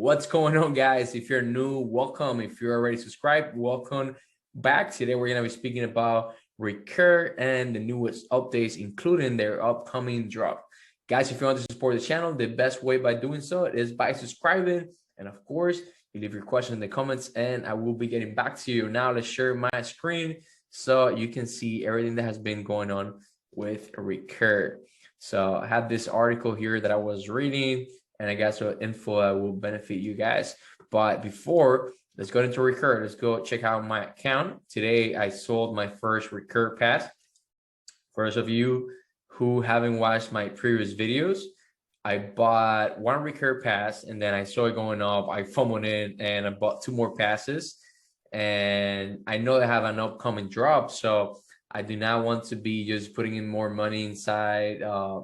What's going on, guys? If you're new, welcome. If you're already subscribed, welcome back. Today we're going to be speaking about Recur and the newest updates, including their upcoming drop. Guys, if you want to support the channel, the best way by doing so is by subscribing. And of course, you leave your question in the comments and I will be getting back to you. Now let's share my screen so you can see everything that has been going on with Recur. So I have this article here that I was reading, and I guess what info will benefit you guys. But before, let's go into Recur. Let's go check out my account. Today, I sold my first Recur pass. For those of you who haven't watched my previous videos, I bought one Recur pass, and then I saw it going up. I FOMOed in, and I bought 2 more passes. And I know they have an upcoming drop, so I do not want to be just putting in more money inside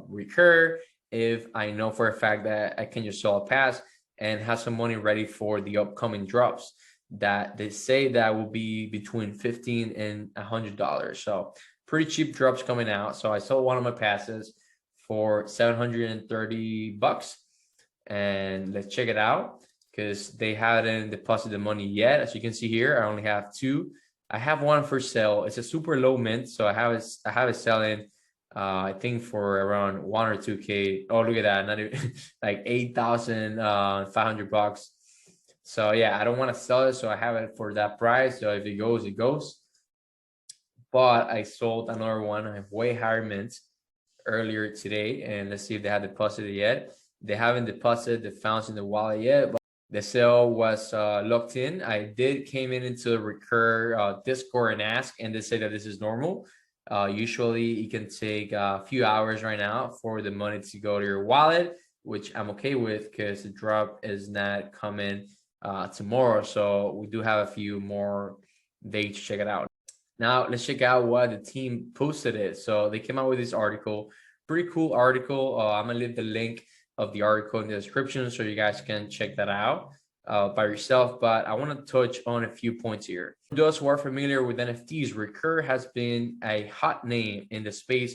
Recur if I know for a fact that I can just sell a pass and have some money ready for the upcoming drops that they say that will be between $15 and $100. So pretty cheap drops coming out. So I sold one of my passes for $730, and let's check it out because they haven't deposited the money yet. As you can see here, I only have 2. I have one for sale. It's a super low mint, so I have it selling I think for around 1 or 2K. Oh, look at that, not even like 8,500 bucks. So yeah, I don't want to sell it, so I have it for that price. So if it goes, it goes. But I sold another one. I have way higher mint earlier today, and let's see if they have deposited yet. They haven't deposited the funds in the wallet yet, but the sale was locked in. I came into the Recur Discord and ask, and they say that this is normal. Usually it can take a few hours right now for the money to go to your wallet, which I'm okay with because the drop is not coming tomorrow. So we do have a few more days to check it out. Now let's check out what the team posted it. So they came out with this article, pretty cool article. I'm gonna leave the link of the article in the description so you guys can check that out by yourself, but I want to touch on a few points here. For those who are familiar with NFTs, Recur has been a hot name in the space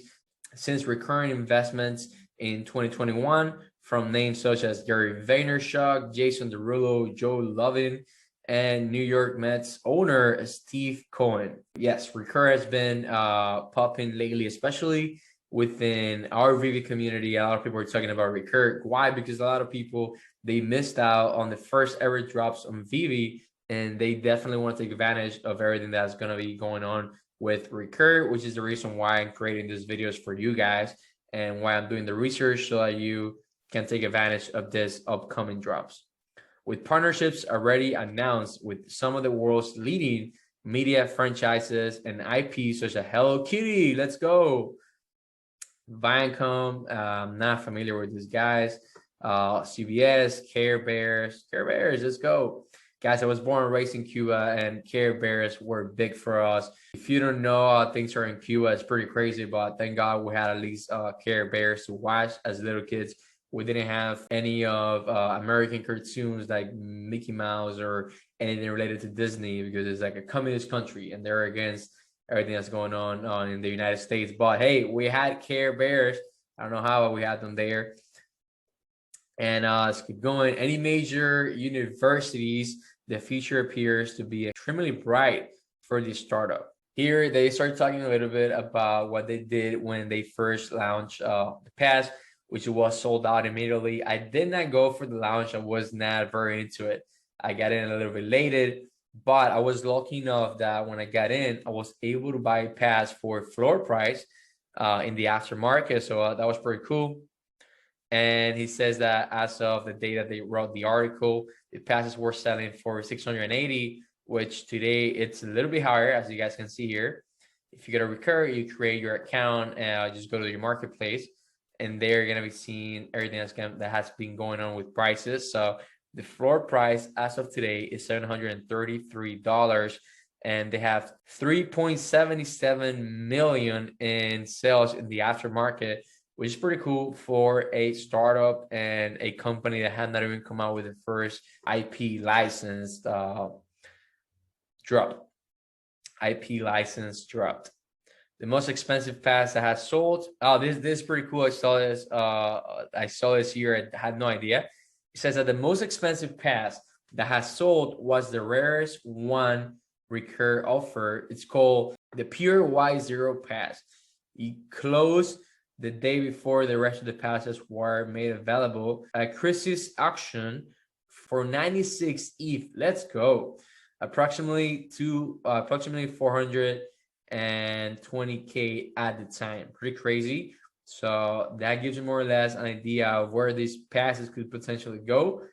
since recurring investments in 2021 from names such as Gary Vaynerchuk, Jason Derulo, Joe Lovin, and New York Mets owner Steve Cohen. Yes, Recur has been popping lately, especially within our veve community. A lot of people are talking about Recur. Why? Because a lot of people, they missed out on the first ever drops on veve, and they definitely want to take advantage of everything that's going to be going on with Recur, which is the reason why I'm creating these videos for you guys and why I'm doing the research so that you can take advantage of this upcoming drops. With partnerships already announced with some of the world's leading media franchises and IPs such as Hello Kitty, let's go, Viacom, I'm not familiar with these guys, CBS, Care Bears, let's go. Guys, I was born and raised in Cuba, and Care Bears were big for us. If you don't know, things are in Cuba, it's pretty crazy, but thank God we had at least Care Bears to watch as little kids. We didn't have any of American cartoons like Mickey Mouse or anything related to Disney because it's like a communist country and they're against everything that's going on in the United States. But hey, we had Care Bears. I don't know how we had them there. And let's keep going. Any major universities, the future appears to be extremely bright for the startup. Here, they start talking a little bit about what they did when they first launched the pass, which was sold out immediately. I did not go for the launch. I was not very into it. I got in a little bit later, but I was lucky enough that when I got in, I was able to buy a pass for floor price in the aftermarket. So that was pretty cool. And he says that as of the day that they wrote the article, the passes were selling for 680, which today it's a little bit higher, as you guys can see here. If you get a Recur, you create your account and just go to your marketplace, and they're going to be seeing everything that has been going on with prices. So the floor price as of today is $733, and they have 3.77 million in sales in the aftermarket, which is pretty cool for a startup and a company that had not even come out with the first IP licensed drop. IP license dropped. The most expensive pass that has sold. Oh, this is pretty cool. I saw this. I saw this here. I had no idea. It says that the most expensive pass that has sold was the rarest one Recur offer. It's called the Pure Y0 Pass. It closed the day before the rest of the passes were made available at Christie's auction for 96 ETH. Let's go. Approximately 420K at the time. Pretty crazy. So that gives you more or less an idea of where these passes could potentially go,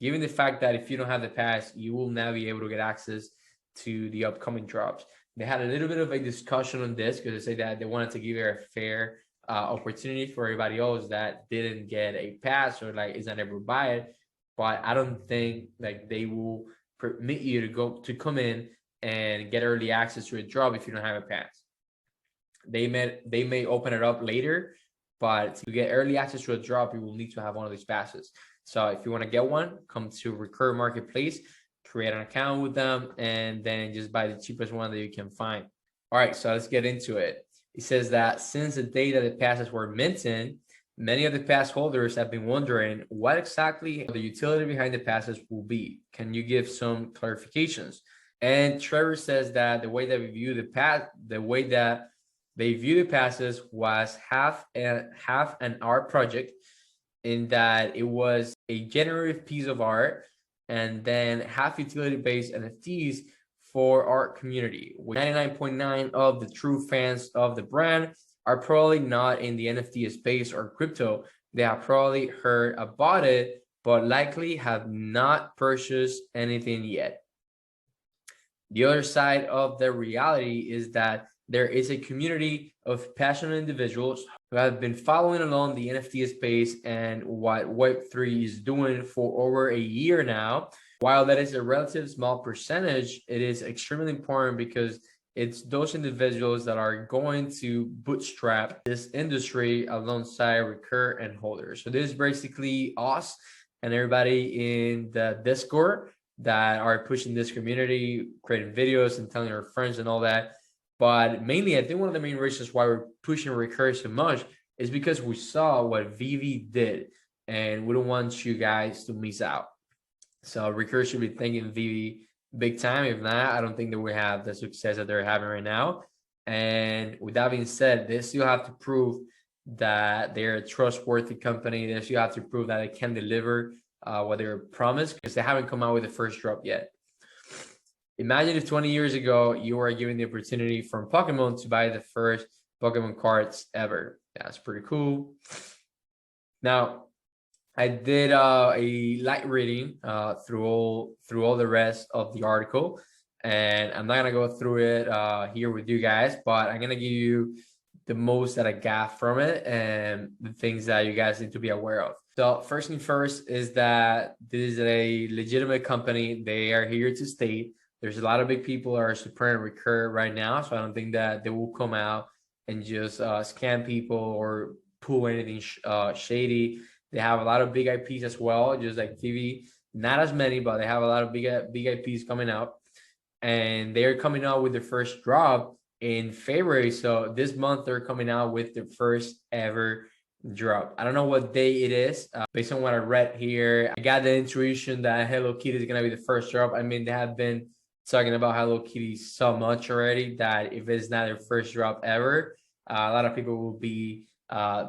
given the fact that if you don't have the pass, you will now be able to get access to the upcoming drops. They had a little bit of a discussion on this because they say that they wanted to give it a fair opportunity for everybody else that didn't get a pass or like is not able to buy it. But I don't think like they will permit you to come in and get early access to a drop if you don't have a pass. They may open it up later, but to get early access to a drop, you will need to have one of these passes. So if you want to get one, come to Recur Marketplace, create an account with them, and then just buy the cheapest one that you can find. All right, so let's get into it. It says that since the day that the passes were minted, many of the pass holders have been wondering what exactly the utility behind the passes will be. Can you give some clarifications? And Trevor says that the way that we view the they view the passes was half an art project, in that it was a generative piece of art, and then half utility-based NFTs for our community. 99.9% of the true fans of the brand are probably not in the NFT space or crypto. They have probably heard about it, but likely have not purchased anything yet. The other side of the reality is that there is a community of passionate individuals who have been following along the NFT space and what Web3 is doing for over a year now. While that is a relative small percentage, it is extremely important because it's those individuals that are going to bootstrap this industry alongside Recur and holders. So this is basically us and everybody in the Discord that are pushing this community, creating videos and telling our friends and all that. But mainly, I think one of the main reasons why we're pushing Recur so much is because we saw what veve did, and we don't want you guys to miss out. So Recur should be thanking veve big time. If not, I don't think that we have the success that they're having right now. And with that being said, they still have to prove that they're a trustworthy company. They still have to prove that they can deliver what they're promised, because they haven't come out with the first drop yet. Imagine if 20 years ago you were given the opportunity from Pokemon to buy the first Pokemon cards ever. That's pretty cool. Now, I did a light reading through all the rest of the article, and I'm not gonna go through it here with you guys, but I'm gonna give you the most that I got from it and the things that you guys need to be aware of. So first thing first is that this is a legitimate company. They are here to stay. There's a lot of big people that are supporting Recur right now, so I don't think that they will come out and just scam people or pull anything shady. They have a lot of big IPs as well, just like TV. Not as many, but they have a lot of big IPs coming out, and they're coming out with their first drop in February. So this month they're coming out with the first ever drop. I don't know what day it is. Based on what I read here, I got the intuition that Hello Kitty is gonna be the first drop. I mean, they have been talking about Hello Kitty so much already that if it's not their first drop ever, a lot of people will be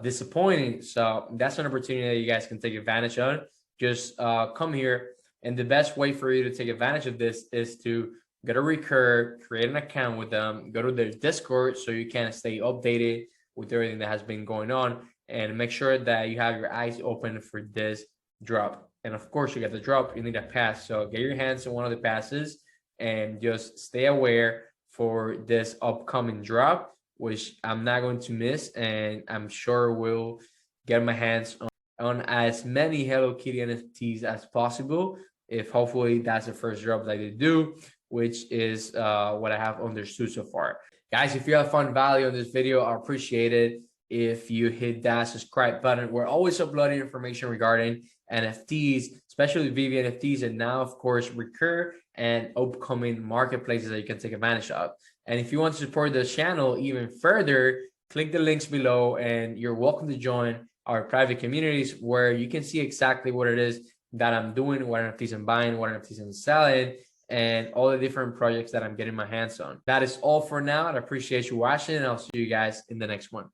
disappointed. So that's an opportunity that you guys can take advantage of. Just come here, and the best way for you to take advantage of this is to go to Recur, create an account with them, go to their Discord so you can stay updated with everything that has been going on, and make sure that you have your eyes open for this drop. And of course, you get the drop, you need a pass. So get your hands on one of the passes and just stay aware for this upcoming drop, which I'm not going to miss, and I'm sure will get my hands on as many Hello Kitty NFTs as possible, if hopefully that's the first drop that they do, which is what I have understood so far. Guys, if you have found value on this video, I appreciate it if you hit that subscribe button. We're always uploading information regarding NFTs, especially veve NFTs, and now of course Recur and upcoming marketplaces that you can take advantage of. And if you want to support the channel even further, click the links below and you're welcome to join our private communities where you can see exactly what it is that I'm doing, what NFTs I'm buying, what NFTs I'm selling, and all the different projects that I'm getting my hands on. That is all for now. I appreciate you watching, and I'll see you guys in the next one.